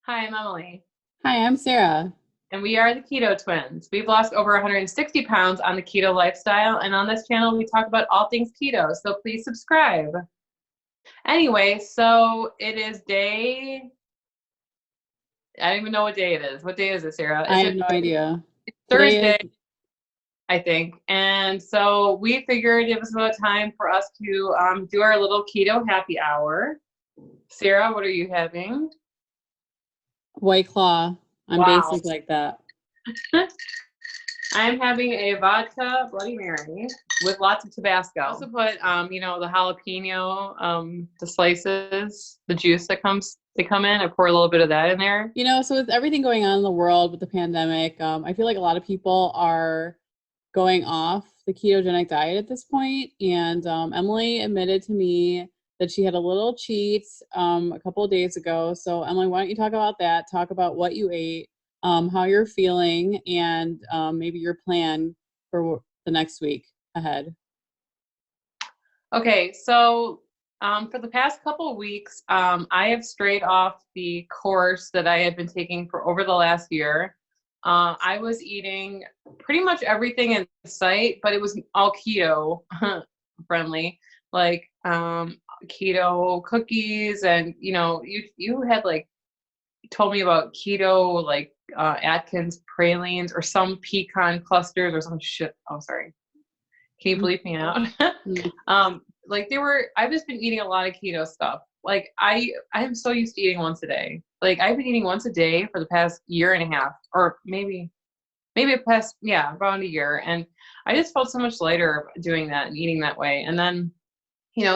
Hi, I'm Emily, Hi, I'm Sarah. and we are the Keto Twins. We've lost over 160 pounds on the keto lifestyle, and on this channel, we talk about all things keto, so please subscribe. Anyway, so it is I don't even know what day it is. What day is it, Sarah? I have no idea. Today is, Thursday, I think. And so we figured it was about time for us to do our little keto happy hour. Sarah, what are you having? White Claw. I'm Wow. basic like that. I'm having a vodka Bloody Mary with lots of Tabasco. I also put, the jalapeno, the slices, the juice they come in. I pour a little bit of that in there. So with everything going on in the world with the pandemic, I feel like a lot of people are going off the ketogenic diet at this point. And Emily admitted to me that she had a little cheat a couple of days ago. So Emily, why don't you talk about that? Talk about what you ate, how you're feeling, and maybe your plan for the next week ahead. Okay, so for the past couple of weeks, I have strayed off the course that I had been taking for over the last year. I was eating pretty much everything in sight, but it was all keto friendly, like keto cookies, and you had like told me about keto like Atkins pralines or some pecan clusters or some shit. Oh, sorry. Can you bleep me out? Mhm. Like I've just been eating a lot of keto stuff. Like I am so used to eating once a day. Like I've been eating once a day for the past year and a half, or maybe the past, yeah, around a year. And I just felt so much lighter doing that and eating that way. And then,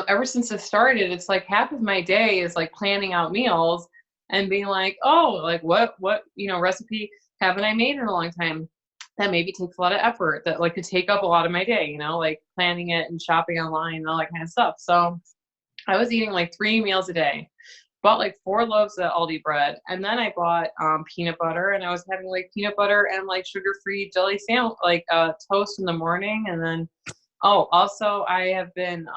ever since it started, it's like half of my day is like planning out meals and being like, oh, like what, recipe haven't I made in a long time? That maybe takes a lot of effort that like could take up a lot of my day, like planning it and shopping online and all that kind of stuff. So I was eating like 3 meals a day, bought like 4 loaves of Aldi bread, and then I bought peanut butter, and I was having like peanut butter and like sugar-free jelly sandwich, like toast in the morning, and then also I have been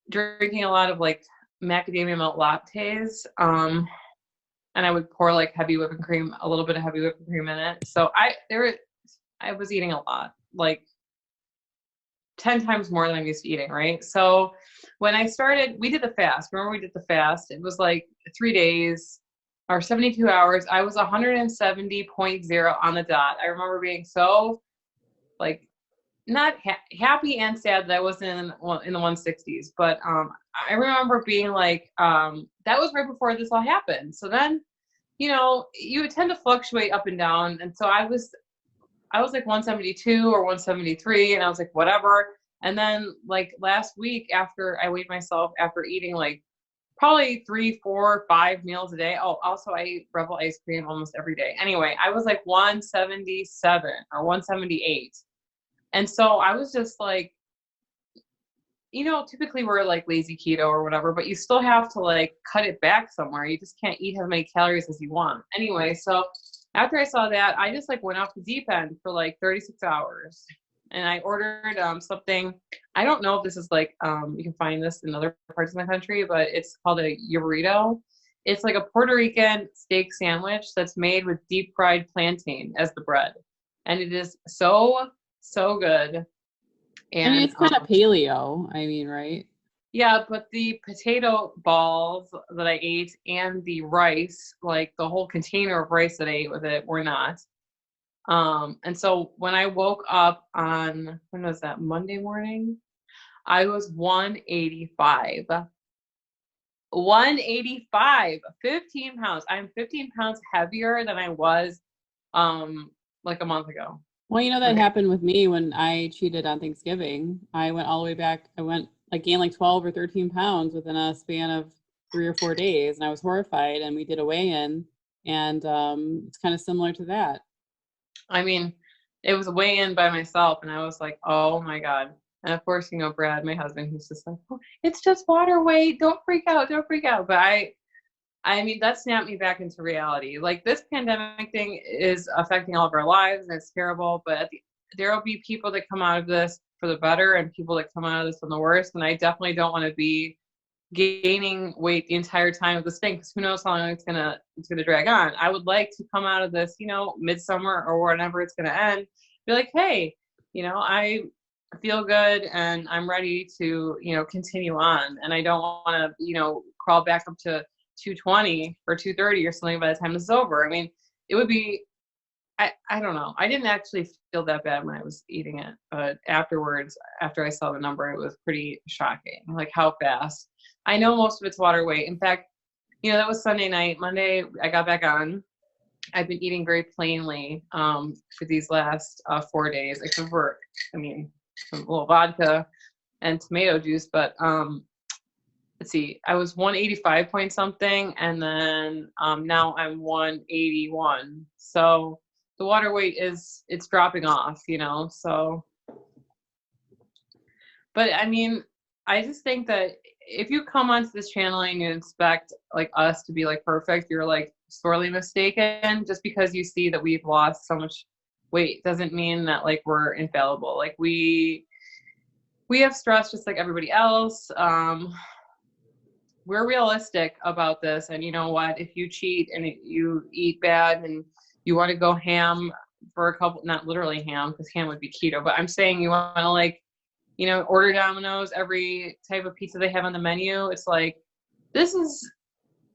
drinking a lot of like macadamia milk lattes, and I would pour like heavy whipping cream, a little bit of heavy whipping cream in it. So I was eating a lot, like 10 times more than I'm used to eating, right? So when I started, we did the fast. Remember we did the fast? It was like 3 days or 72 hours. I was 170.0 on the dot. I remember being so like not happy and sad that I wasn't in the 160s, but I remember being like, that was right before this all happened. So then, you tend to fluctuate up and down. And so I was like 172 or 173, and I was like, whatever. And then like last week, after I weighed myself after eating like probably 3, 4, 5 meals a day. Oh, also I eat Rebel ice cream almost every day. Anyway, I was like 177 or 178. And so I was just like, typically we're like lazy keto or whatever, but you still have to like cut it back somewhere. You just can't eat as many calories as you want. Anyway, so after I saw that, I just like went off the deep end for like 36 hours. And I ordered something. I don't know if this is like you can find this in other parts of the country, but it's called a burrito. It's like a Puerto Rican steak sandwich that's made with deep fried plantain as the bread. And it is so, so good. I mean, And it's kind of paleo. I mean, right? yeah, but the potato balls that I ate and the rice, like the whole container of rice that I ate with it, were not. And so when I woke up on, when was that, Monday morning? I was 185. 185, 15 pounds. I'm 15 pounds heavier than I was like a month ago. Well, that Okay. happened with me when I cheated on Thanksgiving. I went all the way back. I gained like 12 or 13 pounds within a span of 3 or 4 days, and I was horrified. And we did a weigh-in, and it's kind of similar to that. I mean, it was a weigh-in by myself, and I was like, oh my God. And of course, Brad, my husband, he's just like, oh, it's just water weight. Don't freak out. Don't freak out. But I mean, that snapped me back into reality. Like this pandemic thing is affecting all of our lives, and it's terrible. But there will be people that come out of this for the better, and people that come out of this for the worse. And I definitely don't want to be gaining weight the entire time of this thing, because who knows how long it's gonna drag on. I would like to come out of this, midsummer or whenever it's gonna end, be like, hey, I feel good and I'm ready to, continue on. And I don't want to, crawl back up to 220 or 230 or something by the time this is over. I mean, it would be, I don't know. I didn't actually feel that bad when I was eating it, but afterwards, after I saw the number, it was pretty shocking, like how fast. I know most of it's water weight. In fact, that was Sunday night. Monday, I got back on. I've been eating very plainly for these last 4 days, except for, some little vodka and tomato juice. But let's see, I was 185 point something, and then now I'm 181. So the water weight it's dropping off, so. But I just think that if you come onto this channel and you expect like us to be like perfect, you're like sorely mistaken. Just because you see that we've lost so much weight doesn't mean that like we're infallible. Like we have stress just like everybody else. We're realistic about this, and you know what? If you cheat and you eat bad and you want to go ham for a couple, not literally ham, because ham would be keto, but I'm saying you want to like, order Domino's, every type of pizza they have on the menu. It's like, this is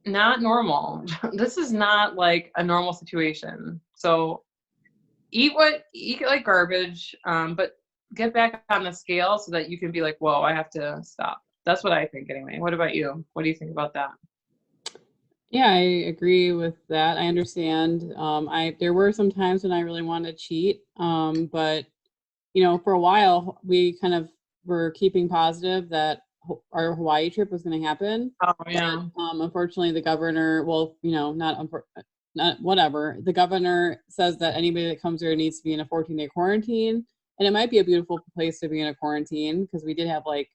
not normal. This is not like a normal situation. So eat like garbage, but get back on the scale so that you can be like, whoa, I have to stop. That's what I think anyway. What about you? What do you think about that? Yeah, I agree with that. I understand. There were some times when I really wanted to cheat, but for a while we kind of were keeping positive that our Hawaii trip was going to happen. Oh yeah. But, unfortunately, the governor, well, not whatever. The governor says that anybody that comes here needs to be in a 14-day quarantine, and it might be a beautiful place to be in a quarantine because we did have like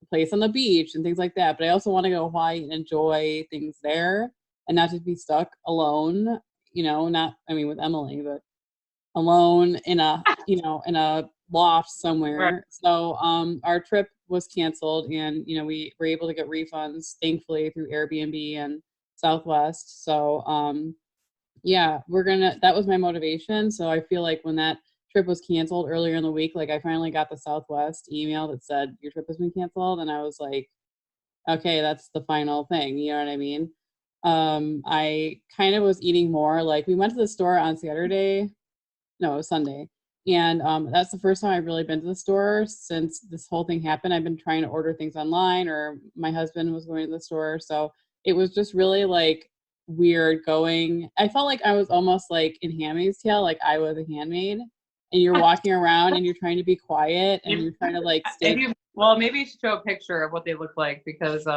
place on the beach and things like that. But I also want to go to Hawaii and enjoy things there and not just be stuck alone, not, with Emily, but alone in a, in a loft Right. somewhere. So our trip was canceled, and, we were able to get refunds, thankfully, through Airbnb and Southwest. So yeah, that was my motivation. So I feel like when that trip was canceled earlier in the week, like I finally got the Southwest email that said your trip has been canceled, and I was like, okay, that's the final thing. You know what I mean? I kind of was eating more. Like we went to the store on Saturday. No, it was Sunday. And that's the first time I've really been to the store since this whole thing happened. I've been trying to order things online, or my husband was going to the store. So it was just really like weird going. I felt like I was almost like in Handmaid's Tale, like I was a handmaid, and you're walking around and you're trying to be quiet and you're trying to like stay. Well, maybe you should show a picture of what they look like, because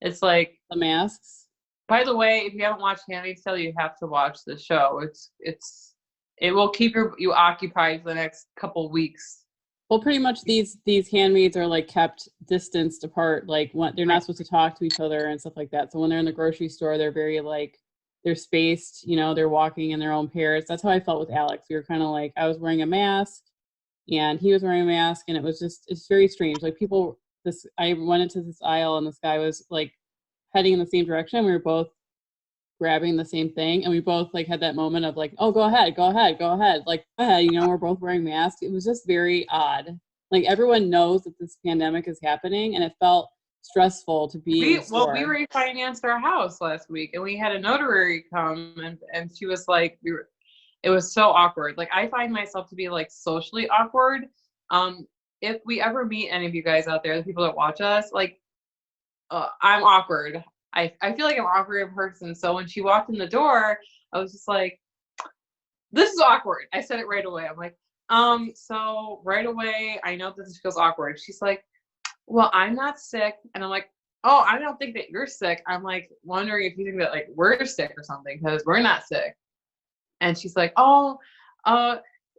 it's like, The masks. by the way, if you haven't watched Handmaid's Tale, you have to watch the show. It will keep you occupied for the next couple weeks. Well, pretty much these handmaids are like kept distanced apart. Like when they're not supposed to talk to each other and stuff like that. So when they're in the grocery store, they're very like they're spaced. They're walking in their own pairs. That's how I felt with Alex. We were kind of like I was wearing a mask, and he was wearing a mask, and it's very strange. Like I went into this aisle, and this guy was like heading in the same direction. We were both grabbing the same thing, and we both like had that moment of like, oh, go ahead, like go ahead, we're both wearing masks. It was just very odd. Like everyone knows that this pandemic is happening, and it felt stressful to be in the store. We refinanced our house last week, and we had a notary come, and she was like, it was so awkward. Like I find myself to be like socially awkward. If we ever meet any of you guys out there, the people that watch us, like I'm awkward. I feel like I'm an awkward person. So when she walked in the door, I was just like, this is awkward. I said it right away. I'm like, so right away, I know this feels awkward. She's like, well, I'm not sick. And I'm like, oh, I don't think that you're sick. I'm like wondering if you think that like we're sick or something, because we're not sick. And she's like, oh,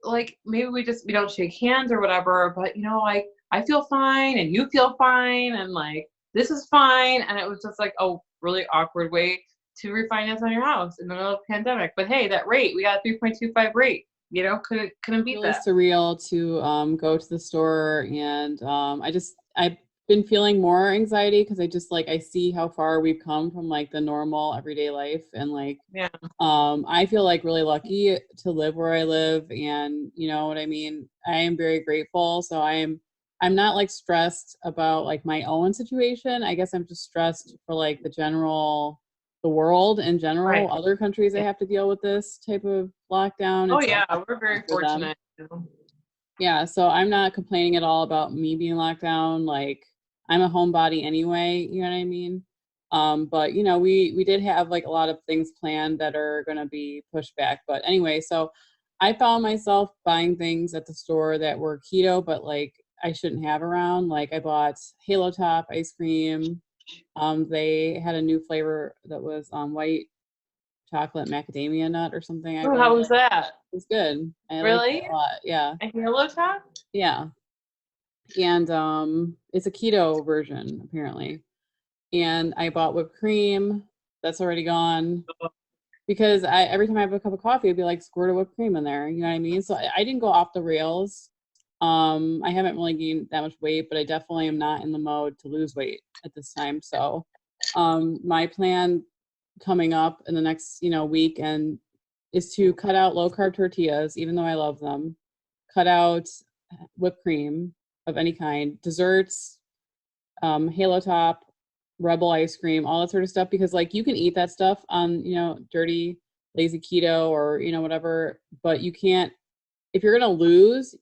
like maybe we don't shake hands or whatever, but like I feel fine and you feel fine, and like this is fine. And it was just like a really awkward way to refinance on your house in the middle of the pandemic. But hey, that rate, we got 3.25 rate, couldn't beat really that. Surreal to go to the store, and I been feeling more anxiety because I just like I see how far we've come from like the normal everyday life, and like Yeah. I feel like really lucky to live where I live, and you know what I mean. I am very grateful. So I'm not like stressed about like my own situation. I guess I'm just stressed for like the world in general. Right. Other countries they Yeah. have to deal with this type of lockdown. Oh It's yeah, also we're very for them. fortunate. You know? Yeah, so I'm not complaining at all about me being locked down. Like I'm a homebody anyway, you know what I mean? But you know, we did have like a lot of things planned that are gonna be pushed back. But anyway, so I found myself buying things at the store that were keto, but like I shouldn't have around. Like I bought Halo Top ice cream. They had a new flavor that was white chocolate macadamia nut or something. I Oh, really how was liked. that? It was good. I liked it Really? a lot. Yeah. A Halo Top? Yeah. And it's a keto version apparently. And I bought whipped cream. That's already gone because I every time I have a cup of coffee, I'd be like squirt a whipped cream in there. You know what I mean? So I didn't go off the rails. I haven't really gained that much weight, but I definitely am not in the mode to lose weight at this time. So, my plan coming up in the next week and is to cut out low carb tortillas, even though I love them. Cut out whipped cream of any kind, desserts, Halo Top, Rebel ice cream, all that sort of stuff. Because like you can eat that stuff on dirty lazy keto or whatever, but you can't if you're gonna lose.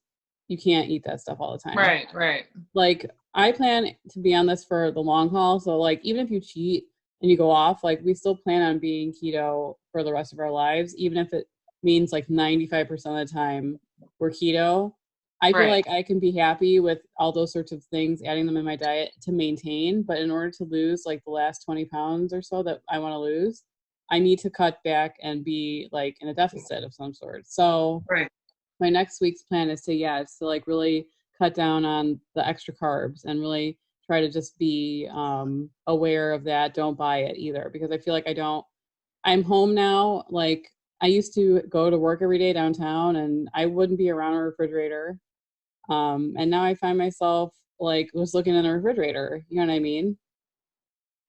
You can't eat that stuff all the time. Right, right. Like I plan to be on this for the long haul. So like even if you cheat and you go off, like we still plan on being keto for the rest of our lives, even if it means like 95% of the time we're keto. I feel Right. like I can be happy with all those sorts of things, adding them in my diet to maintain. But in order to lose like the last 20 pounds or so that I want to lose, I need to cut back and be like in a deficit of some sort. So Right. my next week's plan is to like really cut down on the extra carbs and really try to just be aware of that. Don't buy it either because I feel like I'm home now. Like I used to go to work every day downtown and I wouldn't be around a refrigerator. And now I find myself like was looking in a refrigerator. You know what I mean?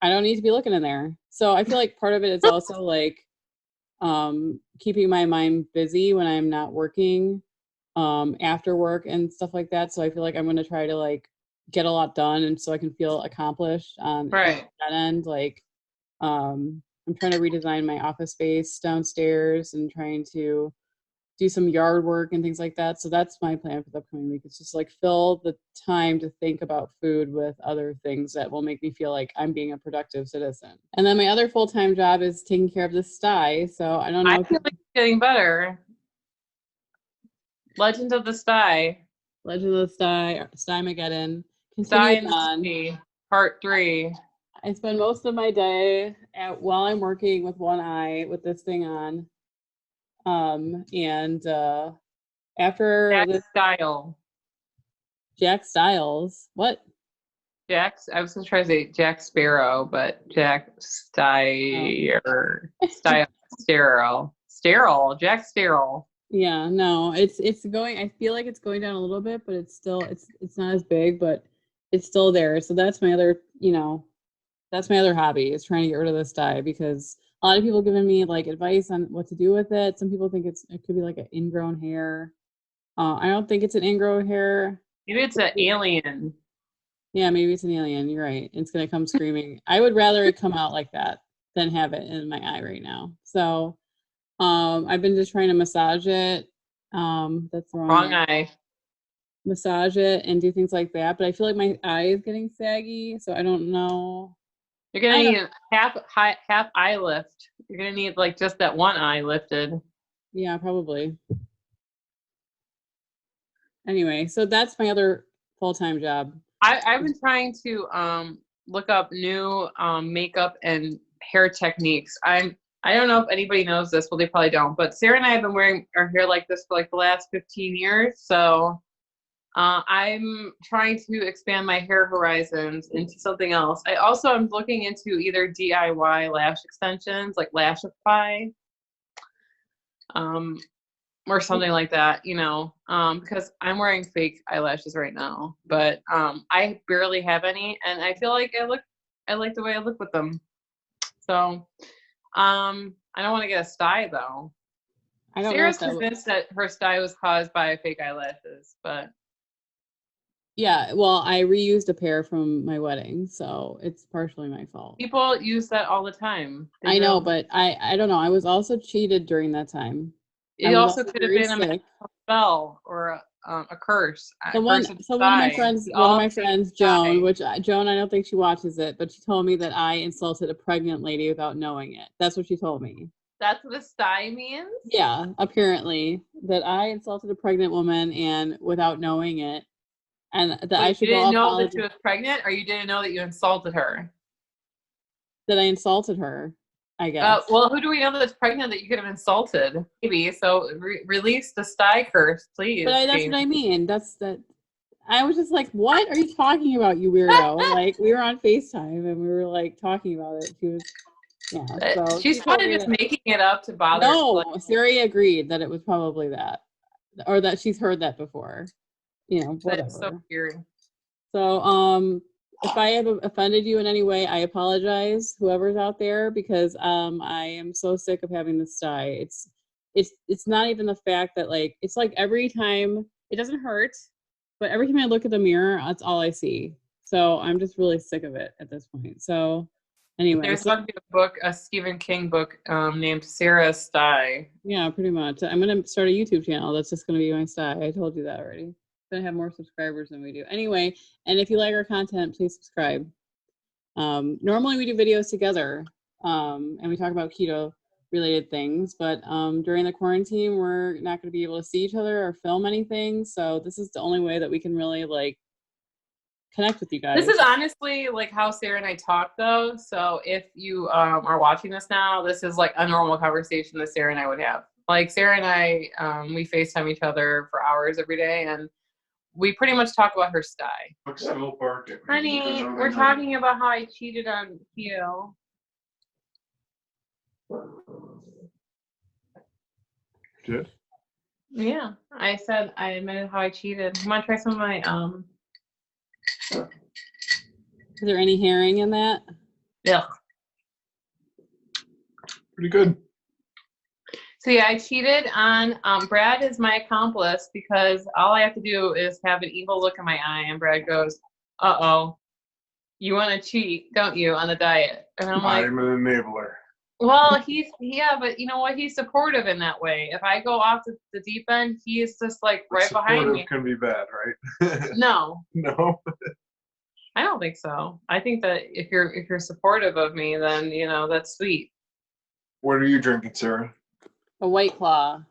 I don't need to be looking in there. So I feel like part of it is also like keeping my mind busy when I'm not working after work and stuff like that. So I feel like I'm going to try to like get a lot done and so I can feel accomplished on Right. that end. Like I'm trying to redesign my office space downstairs and trying to do some yard work and things like that. So that's my plan for the upcoming week. It's just like fill the time to think about food with other things that will make me feel like I'm being a productive citizen. And then my other full-time job is taking care of the sty. So I don't I know if feel like it's getting better. Legend of the Sty. Legend of the Sty, Stymageddon Sty continues and the on. Sea, Part 3. I spend most of my day while I'm working with one eye with this thing on. And after Jack this, Style. Jack Styles, what? I was gonna try to say Jack Sparrow, but Jack Oh. Sterile. Jack Sterile. Yeah, no, it's going. I feel like it's going down a little bit, but it's not as big, but it's still there. So that's my other, that's my other hobby is trying to get rid of this dye because a lot of people giving me like advice on what to do with it. Some people think it could be like an ingrown hair. I don't think it's an ingrown hair. Maybe it's an alien. Yeah, maybe it's an alien. You're right. It's gonna come screaming. I would rather it come out like that than have it in my eye right now. So I've been just trying to massage it. That's the wrong Wrong way. eye. Massage it and do things like that. But I feel like my eye is getting saggy, so I don't know. You're gonna I don't need know. a half eye lift. You're gonna need like just that one eye lifted. Yeah, probably. Anyway, so that's my other full-time job. I've been trying to look up new makeup and hair techniques. I don't know if anybody knows this. Well, they probably don't. But Sarah and I have been wearing our hair like this for like the last 15 years. So I'm trying to expand my hair horizons into something else. I also am looking into either DIY lash extensions, like Lashify. Um, or something like that, because I'm wearing fake eyelashes right now, but I barely have any, and I feel like I like the way I look with them. So I don't want to get a sty though. I don't know Sarah's if that would. convinced that her sty was caused by fake eyelashes, but Yeah, well, I reused a pair from my wedding, so it's partially my fault. people use that all the time. They I know, do. but I don't know. I was also cheated during that time. I It was also also could have very been a sick. magical spell or a curse. A Someone, curse of the so sty. We one of all my take friends, the Joan, sty. Joan, I don't think she watches it, but she told me that I insulted a pregnant lady without knowing it. That's what she told me. That's what a sty means? Yeah, apparently that I insulted a pregnant woman and without knowing it, and that I Wait, you should go didn't know that she apologize. was pregnant, or you didn't know that you insulted her? That I insulted her, I guess. Well, who do we know that's pregnant that you could have insulted? Maybe. So release the sty curse, But please, that's what Jamie. I mean. That's that. I was just like, "What are you talking about, you weirdo?" Like we were on FaceTime and we were like talking about it. She was, yeah. So She's she told probably me just that. making it up to bother. Like, No, Siri agreed that it was probably that, or that she's heard that before. that's so Whatever. weird. So, if I have offended you in any way, I apologize, whoever's out there, because I am so sick of having this sty. It's not even the fact that like it's like every time it doesn't hurt, but every time I look at the mirror, that's all I see. So I'm just really sick of it at this point. So anyway, There's so about to be a book, a Stephen King book named Sarah Sty. yeah, pretty much. I'm gonna start a YouTube channel that's just gonna be my sty. I told you that already. Gonna have more subscribers than we do. Anyway, and if you like our content, please subscribe. Normally we do videos together, and we talk about keto related things, but during the quarantine, we're not going to be able to see each other or film anything. So this is the only way that we can really like connect with you This guys. is honestly like how Sarah and I talk, though. So if you are watching this now, this is like a normal conversation that Sarah and I would have. Like Sarah and I, we FaceTime each other for hours every day, and we pretty much talk about her sty. Honey, we're talking about how I cheated on you. Did? Yeah, I said I admitted how I cheated. You want to try some of my Is there any herring in that? Yeah. Pretty good. So yeah, I cheated on Brad is my accomplice because all I have to do is have an evil look in my eye, and Brad goes, "Uh-oh, you want to cheat, don't you, on the diet?" And I'm like, I'm an enabler. well, but you know what? He's supportive in that way. If I go off the deep end, he is just like right behind me. Can be bad, right? No, No. I don't think so. I think that if you're supportive of me, then that's sweet. What are you drinking, Sarah? A White Claw.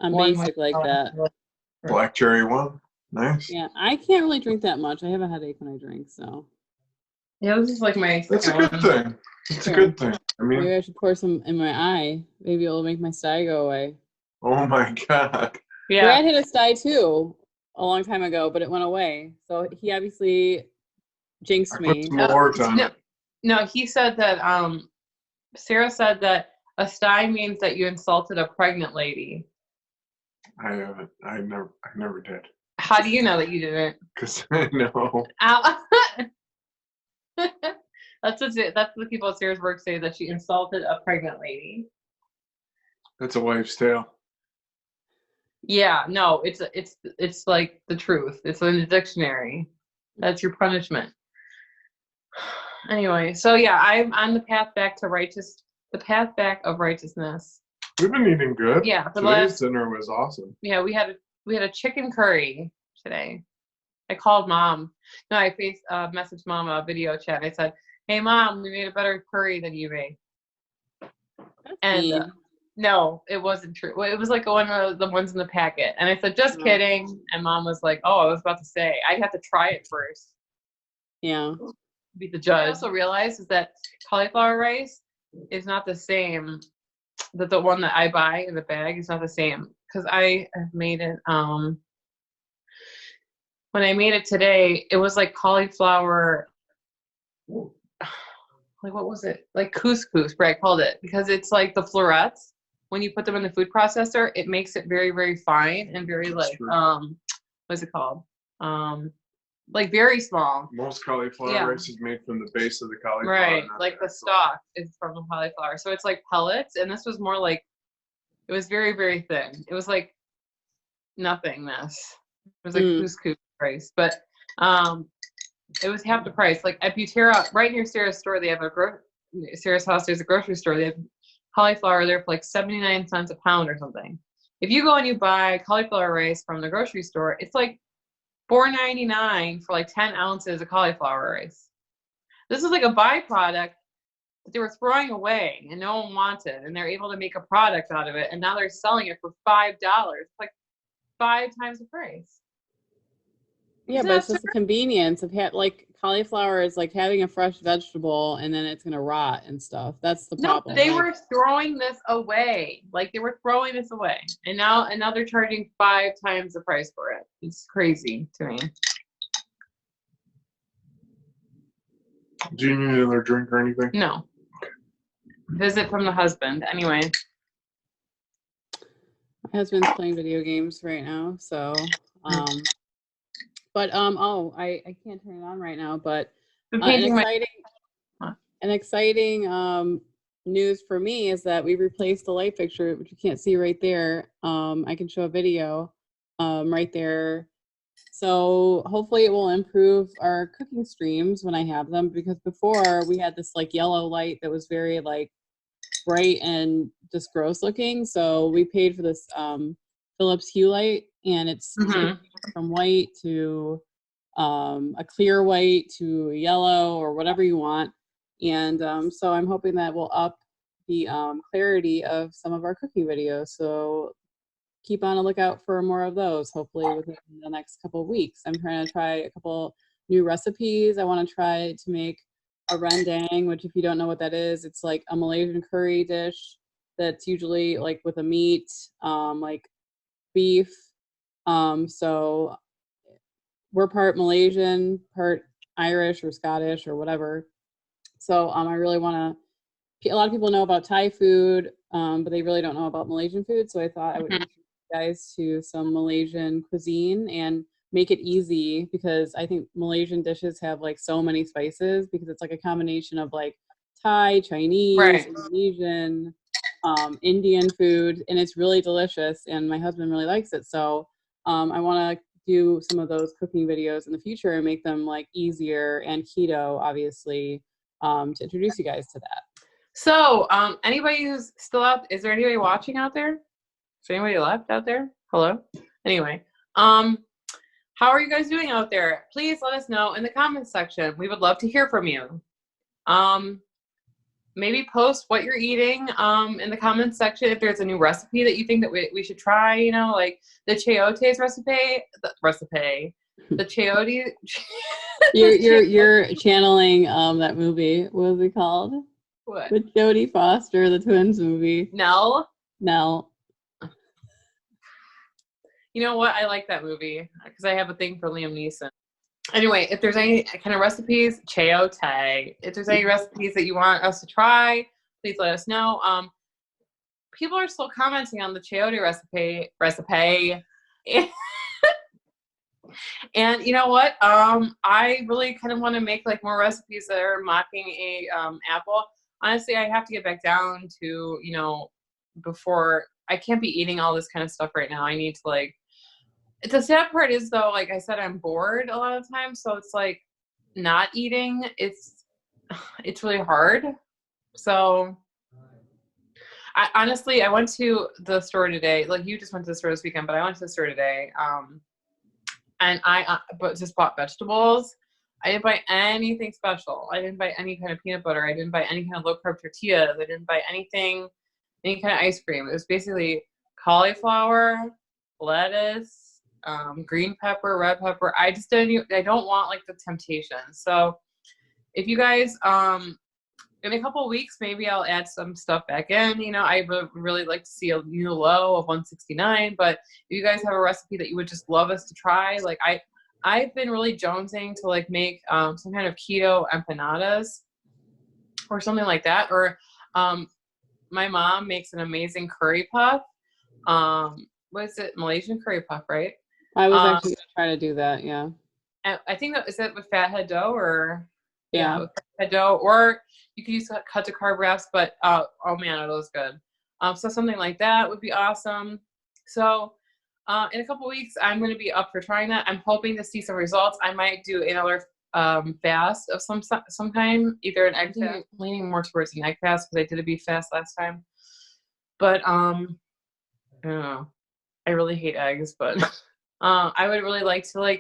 I'm One basic like that. Black cherry one. Nice. Yeah, I can't really drink that much. I have a headache when I drink, so. Yeah, this is like my That's a second good one. thing. It's a good thing. I Maybe mean, I should pour some in my eye. Maybe it'll make my sty go away. oh my God. Yeah. Brad hit a sty too a long time ago, but it went away. So he obviously jinxed I put me. some words on it. No, he said that Sarah said that a sty means that you insulted a pregnant lady. I haven't. I never did. How do you know that you didn't? Because I know. Ow. That's what people at Sarah's work say, that she insulted a pregnant lady. That's a wife's tale. Yeah, no, it's like the truth. It's in the dictionary. That's your punishment. Anyway, so yeah, I'm on the path back of righteousness. We've been eating good. Yeah, Today's dinner was awesome. Yeah, we had a chicken curry today. I called mom. No, I messaged mom a video chat. I said, "Hey mom, we made a better curry than you made." And no, it wasn't true. Well, it was like one of the ones in the packet. And I said, "Just kidding." And mom was like, "Oh, I was about to say, I'd have to try it first." Yeah. Be the judge. I also realized is that cauliflower rice is not the same. That the one that I buy in the bag is not the same, because I have made it. When I made it today, it was like cauliflower. Like what was it? Like couscous, right? I called it because it's like the florets. when you put them in the food processor, it makes it very, very fine and very That's like, true. what's it called? Like very small. Most cauliflower Yeah. rice is made from the base of the cauliflower. Right. not Like the actual- stalk is from the cauliflower. So it's like pellets. And this was more like, it was very, very thin. It was like nothingness. It was like couscous rice. But it was half the price. Like at Butera, right near Sarah's store, they have Sarah's house, there's a grocery store. They have cauliflower there for like 79 cents a pound or something. If you go and you buy cauliflower rice from the grocery store, it's like $4.99 for like 10 ounces of cauliflower rice. This is like a byproduct that they were throwing away and no one wanted, and they're able to make a product out of it, and now they're selling it for $5. It's like 5 times the price. Yeah, but it's just the convenience of like cauliflower is like having a fresh vegetable and then it's gonna rot and stuff. That's the problem. No, they were throwing this away. Like they were throwing this away, and now they're charging 5 times the price for it. It's crazy to me. Do you need another drink or anything? No. Visit from the husband. Anyway. My husband's playing video games right now, so but I can't turn it on right now, but an exciting news for me is that we replaced the light fixture, which you can't see right there. I can show a video right there. So hopefully it will improve our cooking streams when I have them, because before we had this like yellow light that was very like bright and just gross looking. So we paid for this Philips Hue light, and it's from white to a clear white to yellow or whatever you want. And so I'm hoping that will up the clarity of some of our cooking videos. So keep on a lookout for more of those, hopefully within the next couple of weeks. I'm trying to try a couple new recipes. I want to try to make a rendang, which if you don't know what that is, it's like a Malaysian curry dish that's usually like with a meat, like beef. So we're part Malaysian, part Irish or Scottish or whatever. So I really want to, a lot of people know about Thai food, but they really don't know about Malaysian food. So I thought I would introduce you guys to some Malaysian cuisine and make it easy, because I think Malaysian dishes have like so many spices, because it's like a combination of like Thai, Chinese, Indonesian, Indian food, and it's really delicious, and my husband really likes it. So I want to do some of those cooking videos in the future and make them like easier and keto, obviously, to introduce you guys to that. So anybody who's still out, is there anybody watching out there? Is there anybody left out there? Hello? Anyway, how are you guys doing out there? Please let us know in the comments section. We would love to hear from you. Maybe post what you're eating in the comments section. If there's a new recipe that you think that we should try, you know, like the chayotes recipe, the chayote. You're channeling that movie. What was it called? What? With Jodie Foster, the twins movie. Nell. You know what? I like that movie because I have a thing for Liam Neeson. Anyway, if there's any kind of recipes, chayote. If there's any recipes that you want us to try, please let us know. People are still commenting on the chayote recipe. And you know what? I really kind of want to make like more recipes that are mocking a apple. Honestly, I have to get back down to, you know, before I can't be eating all this kind of stuff right now. I need to like, the sad part is though, like I said, I'm bored a lot of times. So it's like not eating, it's really hard. So I honestly went to the store today. Like you just went to the store this weekend, but I went to the store today. And I just bought vegetables. I didn't buy anything special. I didn't buy any kind of peanut butter. I didn't buy any kind of low carb tortillas. I didn't buy any kind of ice cream. It was basically cauliflower, lettuce, green pepper, red pepper. I don't want like the temptation. So if you guys, in a couple of weeks, maybe I'll add some stuff back in. You know, I would really like to see a new low of 169. But if you guys have a recipe that you would just love us to try, like I've been really jonesing to like make some kind of keto empanadas or something like that, or my mom makes an amazing curry puff. What is it? Malaysian curry puff, right? I was actually gonna try to do that. Yeah. And I think that is it with fathead dough or Yeah. with fathead dough, or you could use cut to carb wraps. But oh man, are those good? So something like that would be awesome. So in a couple weeks, I'm going to be up for trying that. I'm hoping to see some results. I might do another fast of some kind, either an egg fast. Leaning more towards an egg fast because I did a beef fast last time. But I don't know. I really hate eggs, but I would really like to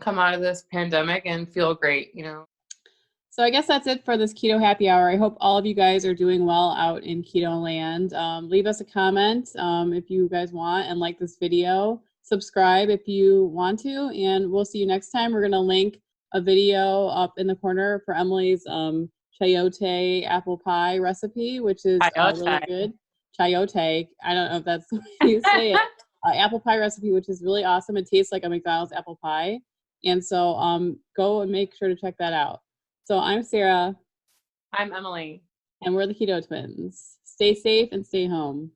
come out of this pandemic and feel great, So I guess that's it for this keto happy hour. I hope all of you guys are doing well out in keto land. Leave us a comment if you guys want, and like this video. Subscribe if you want to, and we'll see you next time. We're going to link a video up in the corner for Emily's chayote apple pie recipe, which is really good. Chayote. I don't know if that's the way you say it. Apple pie recipe, which is really awesome. It tastes like a McDonald's apple pie. And so go and make sure to check that out. So I'm Sarah. I'm Emily. And we're the Keto Twins. Stay safe and stay home.